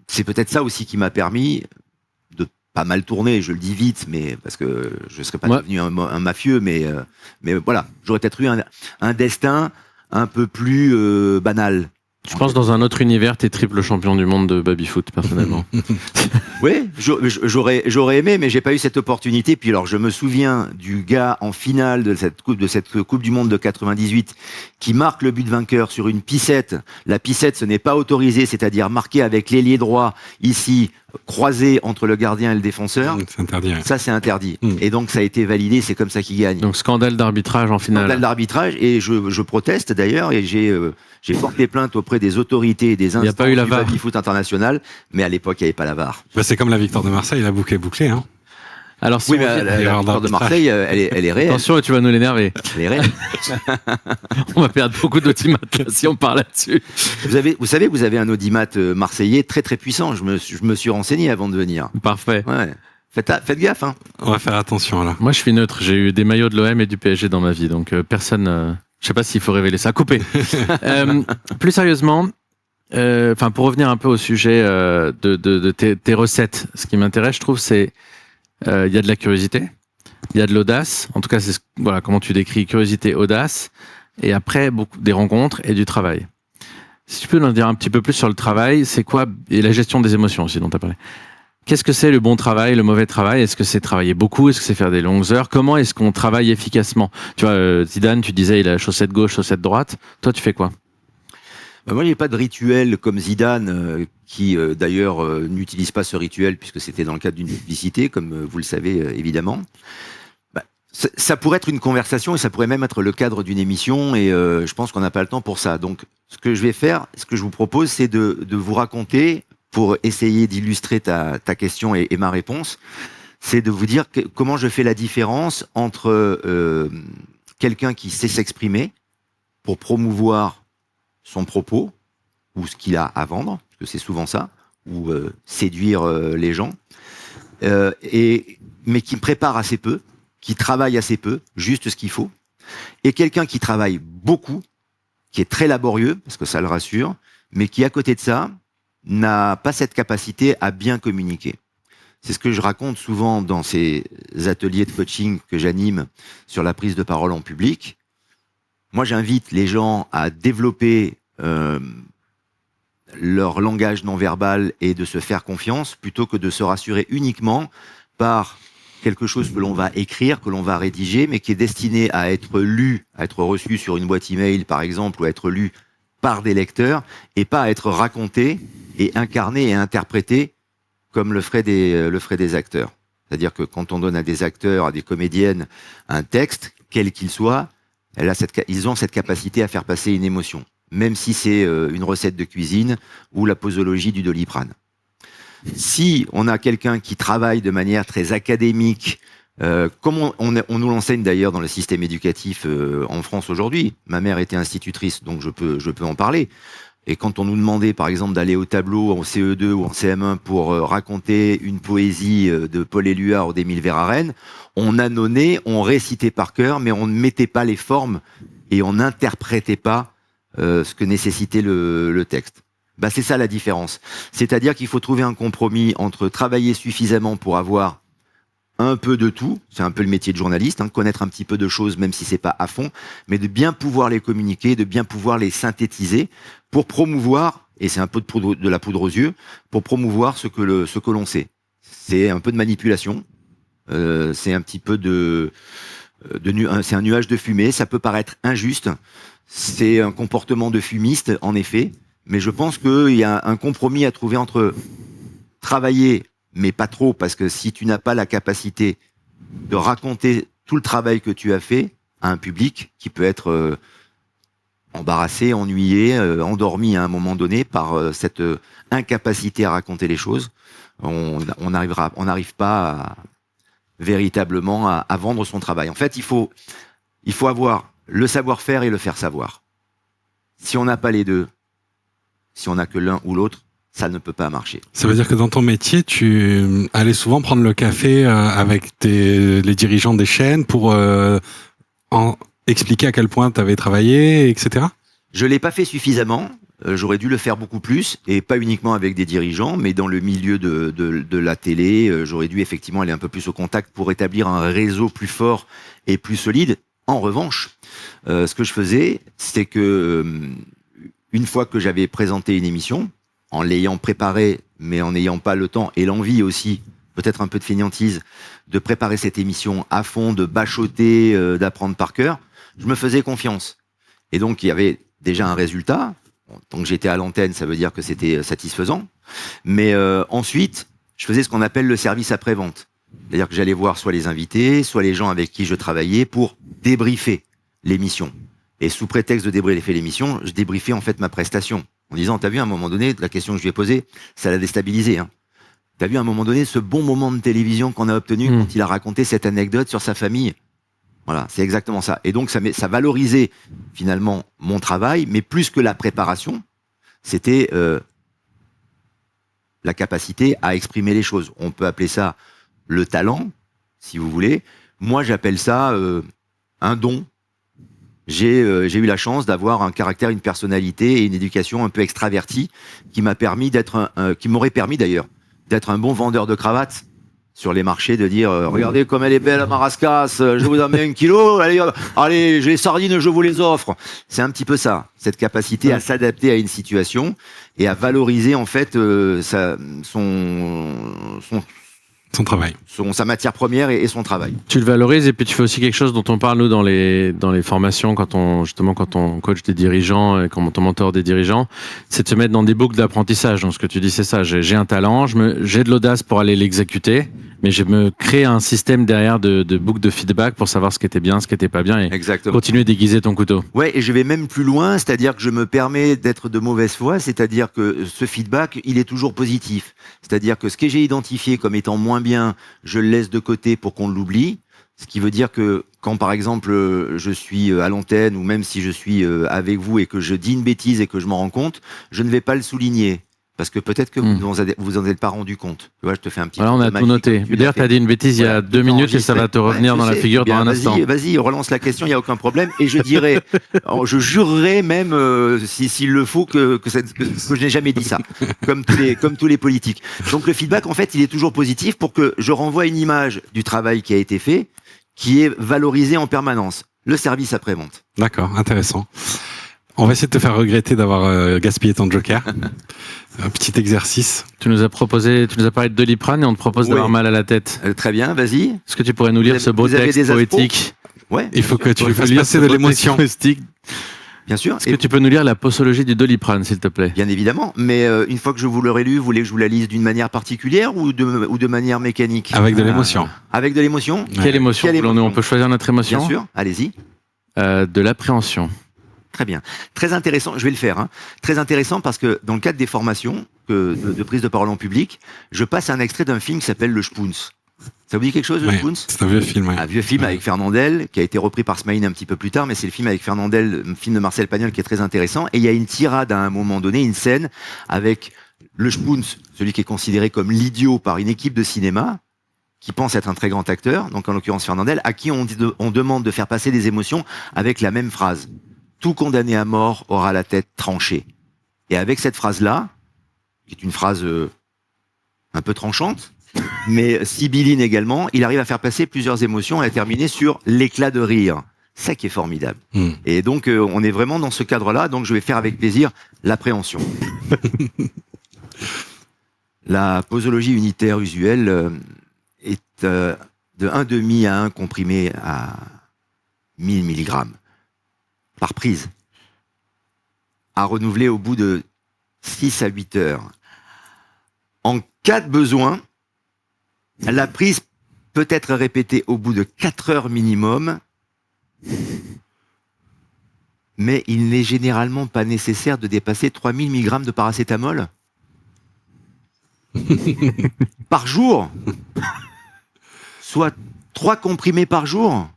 c'est peut-être ça aussi qui m'a permis de pas mal tourner, je le dis vite, mais parce que je serais pas devenu un mafieux, mais voilà, j'aurais peut-être eu un destin un peu plus banal. Je pense dans un autre univers, t'es triple champion du monde de baby-foot, personnellement. Oui, j'aurais aimé, mais j'ai pas eu cette opportunité. Puis alors, je me souviens du gars en finale de cette coupe du monde de 98 qui marque le but vainqueur sur une piscette. La piscette, ce n'est pas autorisé, c'est-à-dire marqué avec l'ailier droit ici, croisé entre le gardien et le défenseur. C'est interdit. Ouais. Ça, c'est interdit. Et donc, ça a été validé. C'est comme ça qu'il gagne. Donc, scandale d'arbitrage en finale. Scandale d'arbitrage, et je proteste d'ailleurs, et j'ai porté plainte auprès des autorités et des instances du baby-foot international, mais à l'époque, il n'y avait pas la VAR. Bah, c'est comme la victoire de Marseille, la boucle est bouclée. Hein. Alors, si oui, mais la victoire de Marseille, elle est réelle. Attention, tu vas nous l'énerver. Elle est réelle. On va perdre beaucoup d'audimat si on parle là-dessus. Vous savez, vous avez un audimat marseillais très très puissant. Je me suis renseigné avant de venir. Parfait. Ouais. Faites gaffe. Hein. On va faire attention là. Moi, je suis neutre. J'ai eu des maillots de l'OM et du PSG dans ma vie, donc personne. Je sais pas s'il faut révéler ça. Coupé. Plus sérieusement, pour revenir un peu au sujet de tes recettes, ce qui m'intéresse, je trouve, c'est il y a de la curiosité, il y a de l'audace. En tout cas, c'est voilà comment tu décris curiosité, audace, et après beaucoup des rencontres et du travail. Si tu peux nous en dire un petit peu plus sur le travail, c'est quoi, et la gestion des émotions aussi dont tu as parlé. Qu'est-ce que c'est le bon travail, le mauvais travail? Est-ce que c'est travailler beaucoup? Est-ce que c'est faire des longues heures? Comment est-ce qu'on travaille efficacement? Tu vois, Zidane, tu disais, il a chaussette gauche, chaussette droite. Toi, tu fais quoi? Moi, il n'y a pas de rituel comme Zidane, qui d'ailleurs n'utilise pas ce rituel puisque c'était dans le cadre d'une publicité, comme vous le savez évidemment. Ça pourrait être une conversation et ça pourrait même être le cadre d'une émission et je pense qu'on n'a pas le temps pour ça. Donc, ce que je vais faire, ce que je vous propose, c'est de vous raconter, pour essayer d'illustrer ta question et ma réponse, c'est de vous dire comment je fais la différence entre quelqu'un qui sait s'exprimer pour promouvoir son propos ou ce qu'il a à vendre, parce que c'est souvent ça, ou séduire les gens, mais qui prépare assez peu, qui travaille assez peu, juste ce qu'il faut, et quelqu'un qui travaille beaucoup, qui est très laborieux, parce que ça le rassure, mais qui, à côté de ça, n'a pas cette capacité à bien communiquer. C'est ce que je raconte souvent dans ces ateliers de coaching que j'anime sur la prise de parole en public. Moi, j'invite les gens à développer leur langage non verbal et de se faire confiance plutôt que de se rassurer uniquement par quelque chose que l'on va écrire, que l'on va rédiger, mais qui est destiné à être lu, à être reçu sur une boîte email, par exemple, ou à être lu par des lecteurs, et pas à être raconté et incarné et interprété comme le feraient des acteurs. C'est-à-dire que quand on donne à des acteurs, à des comédiennes, un texte, quel qu'il soit, ils ont cette capacité à faire passer une émotion, même si c'est une recette de cuisine ou la posologie du Doliprane. Si on a quelqu'un qui travaille de manière très académique, comme on nous l'enseigne d'ailleurs dans le système éducatif en France aujourd'hui, ma mère était institutrice, donc je peux en parler. Et quand on nous demandait, par exemple, d'aller au tableau en CE2 ou en CM1 pour raconter une poésie de Paul Éluard ou d'Émile Verhaeren, on annonnait, on récitait par cœur, mais on ne mettait pas les formes et on n'interprétait pas ce que nécessitait le texte. C'est ça la différence. C'est-à-dire qu'il faut trouver un compromis entre travailler suffisamment pour avoir un peu de tout, c'est un peu le métier de journaliste, hein, connaître un petit peu de choses, même si c'est pas à fond, mais de bien pouvoir les communiquer, de bien pouvoir les synthétiser pour promouvoir, et c'est un peu de la poudre aux yeux, pour promouvoir ce que l'on sait. C'est un peu de manipulation, c'est un petit peu c'est un nuage de fumée, ça peut paraître injuste, c'est un comportement de fumiste, en effet, mais je pense qu'il y a un compromis à trouver entre travailler, mais pas trop, parce que si tu n'as pas la capacité de raconter tout le travail que tu as fait à un public qui peut être embarrassé, ennuyé, endormi à un moment donné par cette incapacité à raconter les choses, on n'arrive pas véritablement à vendre son travail. En fait, il faut avoir le savoir-faire et le faire savoir. Si on n'a pas les deux, si on n'a que l'un ou l'autre, ça ne peut pas marcher. Ça veut dire que dans ton métier, tu allais souvent prendre le café avec les dirigeants des chaînes pour expliquer à quel point tu avais travaillé, etc. Je ne l'ai pas fait suffisamment. J'aurais dû le faire beaucoup plus, et pas uniquement avec des dirigeants, mais dans le milieu de la télé, j'aurais dû effectivement aller un peu plus au contact pour établir un réseau plus fort et plus solide. En revanche, ce que je faisais, c'est que une fois que j'avais présenté une émission, en l'ayant préparée, mais en n'ayant pas le temps et l'envie aussi, peut-être un peu de fainéantise, de préparer cette émission à fond, de bachoter, d'apprendre par cœur, je me faisais confiance. Et donc, il y avait déjà un résultat. Tant que j'étais à l'antenne, ça veut dire que c'était satisfaisant. Mais ensuite, je faisais ce qu'on appelle le service après-vente. C'est-à-dire que j'allais voir soit les invités, soit les gens avec qui je travaillais pour débriefer l'émission. Et sous prétexte de débriefer l'émission, je débriefais en fait ma prestation. En disant, t'as vu à un moment donné, la question que je lui ai posée, ça l'a déstabilisé. Hein. T'as vu à un moment donné ce bon moment de télévision qu'on a obtenu quand il a raconté cette anecdote sur sa famille. Voilà, c'est exactement ça. Et donc, ça valorisait finalement mon travail, mais plus que la préparation, c'était la capacité à exprimer les choses. On peut appeler ça le talent, si vous voulez. Moi, j'appelle ça un don. J'ai eu la chance d'avoir un caractère, une personnalité et une éducation un peu extravertie qui m'aurait permis d'ailleurs d'être un bon vendeur de cravates sur les marchés, de dire regardez comme elle est belle, ma rascasse, je vous en mets 1 kilo, allez, j'ai les sardines, je vous les offre. C'est un petit peu ça, cette capacité à s'adapter à une situation et à valoriser en fait son travail. Sa matière première et son travail. Tu le valorises et puis tu fais aussi quelque chose dont on parle nous dans les formations quand on coach des dirigeants et quand on mentor des dirigeants, c'est de se mettre dans des boucles d'apprentissage. Donc ce que tu dis c'est ça, j'ai un talent, j'ai de l'audace pour aller l'exécuter, mais je me crée un système derrière de boucles de feedback pour savoir ce qui était bien, ce qui était pas bien et Exactement. Continuer d'aiguiser ton couteau. Ouais, et je vais même plus loin, c'est-à-dire que je me permets d'être de mauvaise foi, c'est-à-dire que ce feedback, il est toujours positif. C'est-à-dire que ce que j'ai identifié comme étant moins bien, je le laisse de côté pour qu'on l'oublie. Ce qui veut dire que quand, par exemple, je suis à l'antenne ou même si je suis avec vous et que je dis une bêtise et que je m'en rends compte, je ne vais pas le souligner. Parce que peut-être que vous en êtes pas rendu compte. Tu vois, je te fais un petit. Voilà, on a tout noté. D'ailleurs, tu as dit une bêtise il y a 2 minutes et ça va te revenir dans la figure dans un instant. Vas-y, relance la question, il n'y a aucun problème. Et je dirais, je jurerais même, s'il le faut, que je n'ai jamais dit ça. Comme tous les politiques. Donc le feedback, en fait, il est toujours positif pour que je renvoie une image du travail qui a été fait, qui est valorisé en permanence. Le service après-vente. D'accord, intéressant. On va essayer de te faire regretter d'avoir gaspillé ton joker. Un petit exercice. Tu nous as parlé de Doliprane et on te propose d'avoir mal à la tête. Très bien, vas-y. Est-ce que tu pourrais nous lire ce beau texte poétique? Ouais. Il faut que tu lui fasses passer de l'émotion. Bien sûr. Est-ce que tu peux nous lire la posologie du Doliprane, s'il te plaît? Bien évidemment, mais une fois que je vous l'aurai lu, vous voulez que je vous la lise d'une manière particulière ou de manière mécanique? Avec de l'émotion. Avec de l'émotion? Quelle émotion voulons-nous? On peut choisir notre émotion? Bien sûr, allez-y. De l'appréhension. Très bien. Très intéressant, je vais le faire. Hein. Très intéressant parce que dans le cadre des formations de prise de parole en public, je passe un extrait d'un film qui s'appelle Le Spoons. Ça vous dit quelque chose, Le Spoons? C'est un vieux film. Un vieux film avec Fernandel, qui a été repris par Smaïn un petit peu plus tard, mais c'est le film avec Fernandel, un film de Marcel Pagnol qui est très intéressant. Et il y a une tirade à un moment donné, une scène avec Le Spoons, celui qui est considéré comme l'idiot par une équipe de cinéma, qui pense être un très grand acteur, donc en l'occurrence Fernandel, à qui on demande de faire passer des émotions avec la même phrase. Tout condamné à mort aura la tête tranchée. Et avec cette phrase-là, qui est une phrase un peu tranchante, mais sibylline également. Il arrive à faire passer plusieurs émotions et à terminer sur l'éclat de rire. Ça qui est formidable. Et donc, on est vraiment dans ce cadre-là. Donc, je vais faire avec plaisir l'appréhension. La posologie unitaire usuelle est de 1,5 à 1 comprimé à 1000 mg par prise, à renouveler au bout de 6 à 8 heures. En cas de besoin, la prise peut être répétée au bout de 4 heures minimum, mais il n'est généralement pas nécessaire de dépasser 3000 mg de paracétamol par jour, soit 3 comprimés par jour.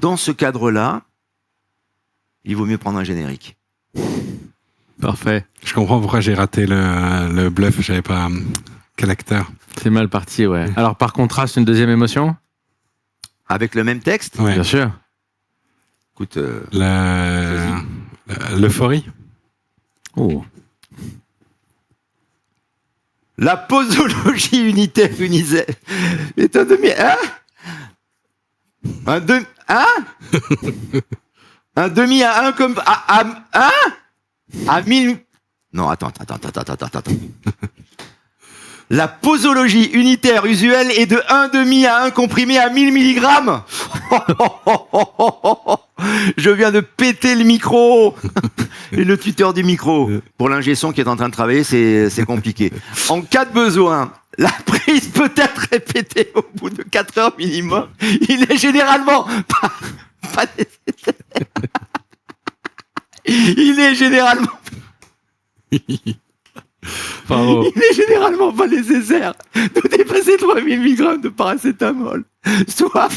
Dans ce cadre-là, il vaut mieux prendre un générique. Parfait. Je comprends pourquoi j'ai raté le bluff. Je savais pas quel acteur. C'est mal parti, ouais. Alors, par contraste, une deuxième émotion? Avec le même texte, Ouais. Bien sûr. écoute, L'euphorie. Oh. la posologie unitaire est un demi... Hein? Un demi à 1 comme... À 1000... Non, attends. La posologie unitaire usuelle est de 1,5 à 1 comprimé à 1000 mg. Je viens de péter le micro. Et le tuteur du micro. Pour l'ingé son qui est en train de travailler, c'est compliqué. En cas de besoin, la prise peut être répétée au bout de 4 heures minimum. Il est généralement pas nécessaire. Il est généralement Bravo. Il n'est généralement pas nécessaire de dépasser 3000 mg de paracétamol, soit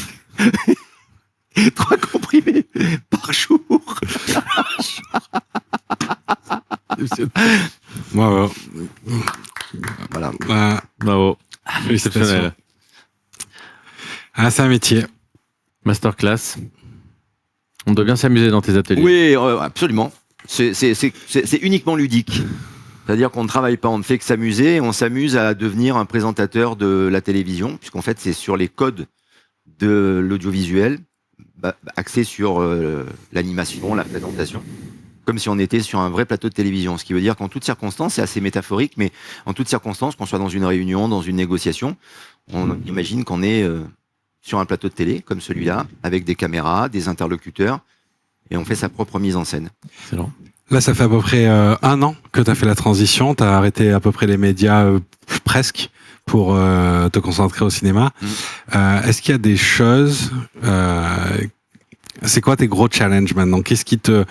3 comprimés par jour. Bravo. Voilà. Bravo. Exceptionnel. Ah, c'est un métier. Masterclass. On doit bien s'amuser dans tes ateliers. Oui, absolument. C'est uniquement ludique. C'est-à-dire qu'on ne travaille pas, on ne fait que s'amuser, on s'amuse à devenir un présentateur de la télévision, puisqu'en fait c'est sur les codes de l'audiovisuel, axé sur l'animation, la présentation, comme si on était sur un vrai plateau de télévision. Ce qui veut dire qu'en toutes circonstances, c'est assez métaphorique, mais en toutes circonstances, qu'on soit dans une réunion, dans une négociation, on imagine qu'on est sur un plateau de télé, comme celui-là, avec des caméras, des interlocuteurs, et on fait sa propre mise en scène. Excellent. Là, ça fait à peu près 1 an que tu as fait la transition. Tu as arrêté à peu près les médias presque pour te concentrer au cinéma. Est-ce qu'il y a des choses... c'est quoi tes gros challenges maintenant? Qu'est-ce qui te...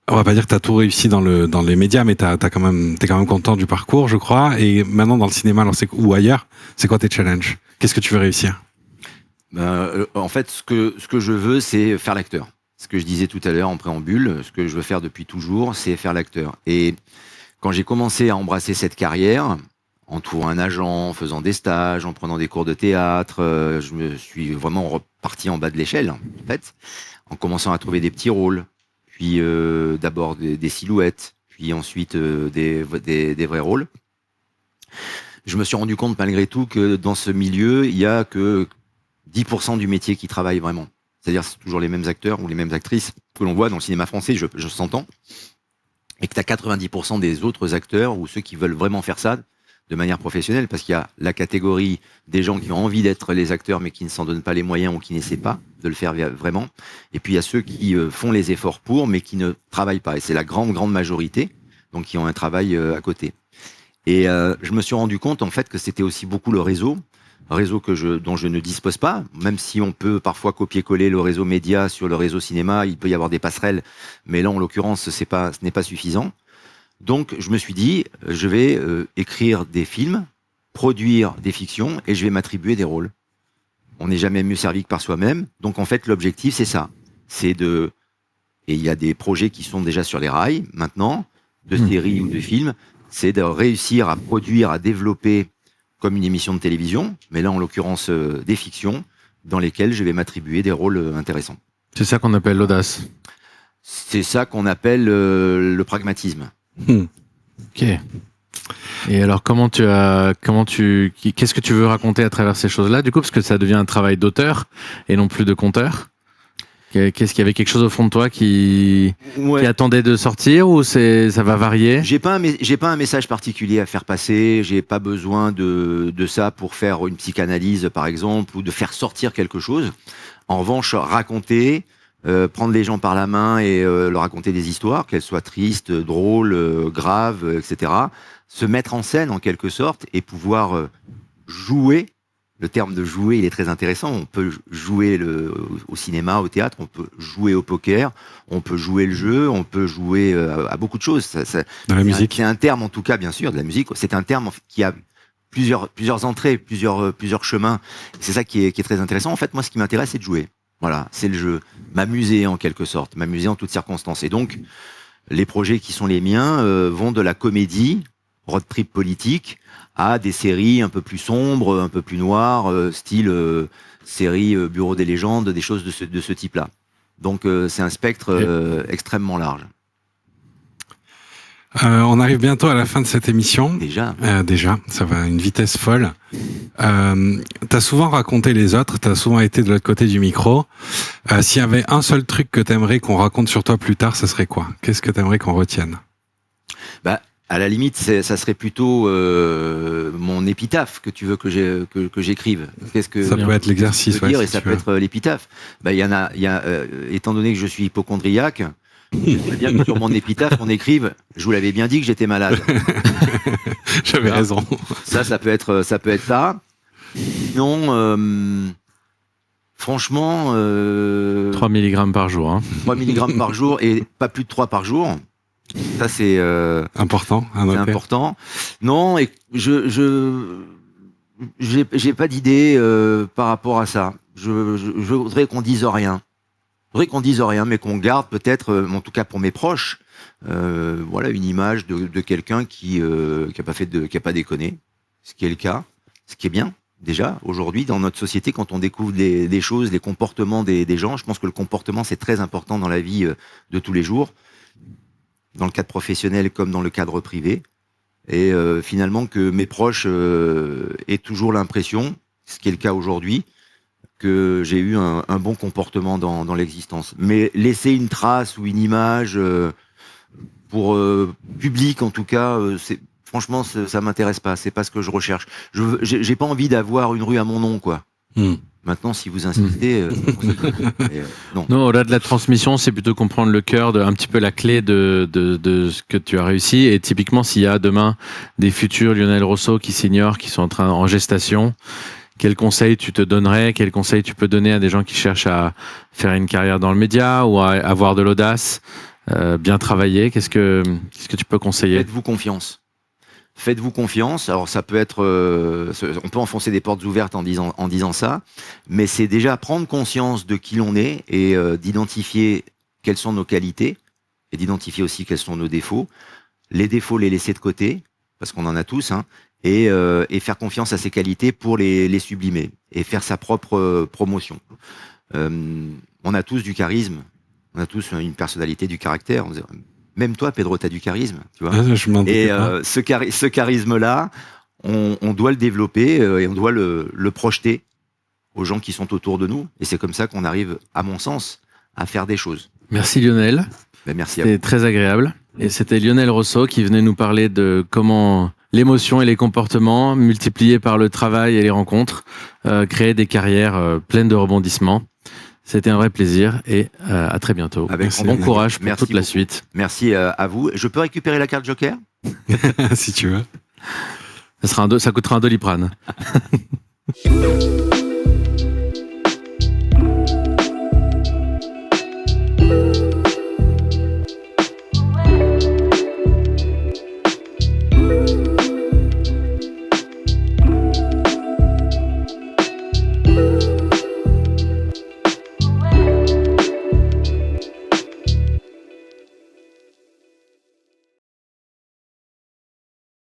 On va pas dire que tu as tout réussi dans les médias, mais t'es quand même content du parcours, je crois. Et maintenant, dans le cinéma ou ailleurs, c'est quoi tes challenges? Qu'est-ce que tu veux réussir? En fait, ce que je veux, c'est faire l'acteur. Ce que je disais tout à l'heure en préambule, ce que je veux faire depuis toujours, c'est faire l'acteur. Et quand j'ai commencé à embrasser cette carrière, en trouvant un agent, en faisant des stages, en prenant des cours de théâtre, je me suis vraiment reparti en bas de l'échelle, en fait, en commençant à trouver des petits rôles, puis d'abord des silhouettes, puis ensuite des vrais rôles. Je me suis rendu compte malgré tout que dans ce milieu, il y a que 10% du métier qui travaille vraiment. C'est-à-dire c'est toujours les mêmes acteurs ou les mêmes actrices que l'on voit dans le cinéma français, je s'entends, et que tu as 90% des autres acteurs ou ceux qui veulent vraiment faire ça de manière professionnelle, parce qu'il y a la catégorie des gens qui ont envie d'être les acteurs mais qui ne s'en donnent pas les moyens ou qui n'essaient pas de le faire vraiment, et puis il y a ceux qui font les efforts pour mais qui ne travaillent pas, et c'est la grande majorité, donc qui ont un travail à côté. Et je me suis rendu compte en fait que c'était aussi beaucoup le réseau dont je ne dispose pas, même si on peut parfois copier-coller le réseau média sur le réseau cinéma, il peut y avoir des passerelles, mais là en l'occurrence ce n'est pas suffisant. Donc je me suis dit, je vais écrire des films, produire des fictions et je vais m'attribuer des rôles. On n'est jamais mieux servi que par soi-même, donc en fait l'objectif c'est ça, et il y a des projets qui sont déjà sur les rails maintenant, de séries ou de films, c'est de réussir à produire, à développer comme une émission de télévision, mais là en l'occurrence des fictions, dans lesquelles je vais m'attribuer des rôles intéressants. C'est ça qu'on appelle l'audace. C'est ça qu'on appelle le pragmatisme. Ok. Et alors, qu'est-ce que tu veux raconter à travers ces choses-là, du coup, parce que ça devient un travail d'auteur et non plus de conteur. Qu'est-ce qu'il y avait quelque chose au fond de toi qui attendait de sortir, ou ça va varier? J'ai pas un message particulier à faire passer. J'ai pas besoin de ça pour faire une psychanalyse, par exemple, ou de faire sortir quelque chose. En revanche, raconter, prendre les gens par la main et leur raconter des histoires, qu'elles soient tristes, drôles, graves, etc. Se mettre en scène en quelque sorte et pouvoir jouer. Le terme de jouer, il est très intéressant. On peut jouer au cinéma, au théâtre, on peut jouer au poker, on peut jouer le jeu, on peut jouer à beaucoup de choses. Dans la musique. C'est un terme, en tout cas, bien sûr, de la musique. C'est un terme qui a plusieurs entrées, plusieurs chemins. C'est ça qui est très intéressant. En fait, moi, ce qui m'intéresse, c'est de jouer. Voilà, c'est le jeu. M'amuser en quelque sorte, m'amuser en toutes circonstances. Et donc, les projets qui sont les miens vont de la comédie, road trip politique, à des séries un peu plus sombres, un peu plus noires, style série Bureau des légendes, des choses de ce type-là. Donc c'est un spectre extrêmement large. On arrive bientôt à la fin de cette émission. Déjà, ça va à une vitesse folle. T'as souvent raconté les autres, t'as souvent été de l'autre côté du micro. S'il y avait un seul truc que t'aimerais qu'on raconte sur toi plus tard, ça serait quoi? Qu'est-ce que t'aimerais qu'on retienne? À la limite, ça serait plutôt mon épitaphe que tu veux que j'écrive. Qu'est-ce que ça peut être l'exercice, dire, et ça peut être l'épitaphe. Étant donné que je suis hypocondriaque, j'aimerais bien que sur mon épitaphe, on écrive « Je vous l'avais bien dit que j'étais malade ». J'avais raison. Ça peut être ça. Non, franchement... 3 mg par jour. Hein. 3 mg par jour et pas plus de 3 par jour. Ça, c'est important. C'est important. Non, et j'ai pas d'idée par rapport à ça. Je voudrais qu'on dise rien. Je voudrais qu'on dise rien, mais qu'on garde peut-être, en tout cas pour mes proches, une image de quelqu'un qui a pas déconné, ce qui est le cas, ce qui est bien. Déjà, aujourd'hui, dans notre société, quand on découvre des choses, les comportements des gens, je pense que le comportement, c'est très important dans la vie de tous les jours, dans le cadre professionnel comme dans le cadre privé. Et finalement, que mes proches aient toujours l'impression, ce qui est le cas aujourd'hui, que j'ai eu un bon comportement dans l'existence. Mais laisser une trace ou une image pour public, en tout cas, franchement, ça m'intéresse pas. C'est pas ce que je recherche. J'ai pas envie d'avoir une rue à mon nom, quoi. Maintenant, si vous insistez, non. Non, au-delà de la transmission, c'est plutôt comprendre le cœur, un petit peu la clé de ce que tu as réussi. Et typiquement, s'il y a demain des futurs Lionel Rousseau qui s'ignorent, qui sont en gestation, quels conseils tu te donnerais? Quels conseils tu peux donner à des gens qui cherchent à faire une carrière dans le média ou à avoir de l'audace, bien travailler? Qu'est-ce que tu peux conseiller? Faites-vous confiance. Faites-vous confiance. Alors ça peut être, on peut enfoncer des portes ouvertes en disant ça, mais c'est déjà prendre conscience de qui l'on est et d'identifier quelles sont nos qualités et d'identifier aussi quels sont nos défauts. Les défauts, les laisser de côté parce qu'on en a tous, hein, et faire confiance à ses qualités pour les sublimer et faire sa propre promotion. On a tous du charisme, on a tous une personnalité, du caractère. Même toi, Pedro, t'as du charisme, tu vois. Je m'en doutais pas. Ce charisme-là, on doit le développer et on doit le projeter aux gens qui sont autour de nous. Et c'est comme ça qu'on arrive, à mon sens, à faire des choses. Merci Lionel. Merci à vous. C'était très agréable. Et c'était Lionel Rousseau qui venait nous parler de comment l'émotion et les comportements, multipliés par le travail et les rencontres, créer des carrières pleines de rebondissements. C'était un vrai plaisir et à très bientôt. Bon courage pour toute la suite. Merci à vous. Je peux récupérer la carte Joker? Si tu veux. Ça coûtera un Doliprane.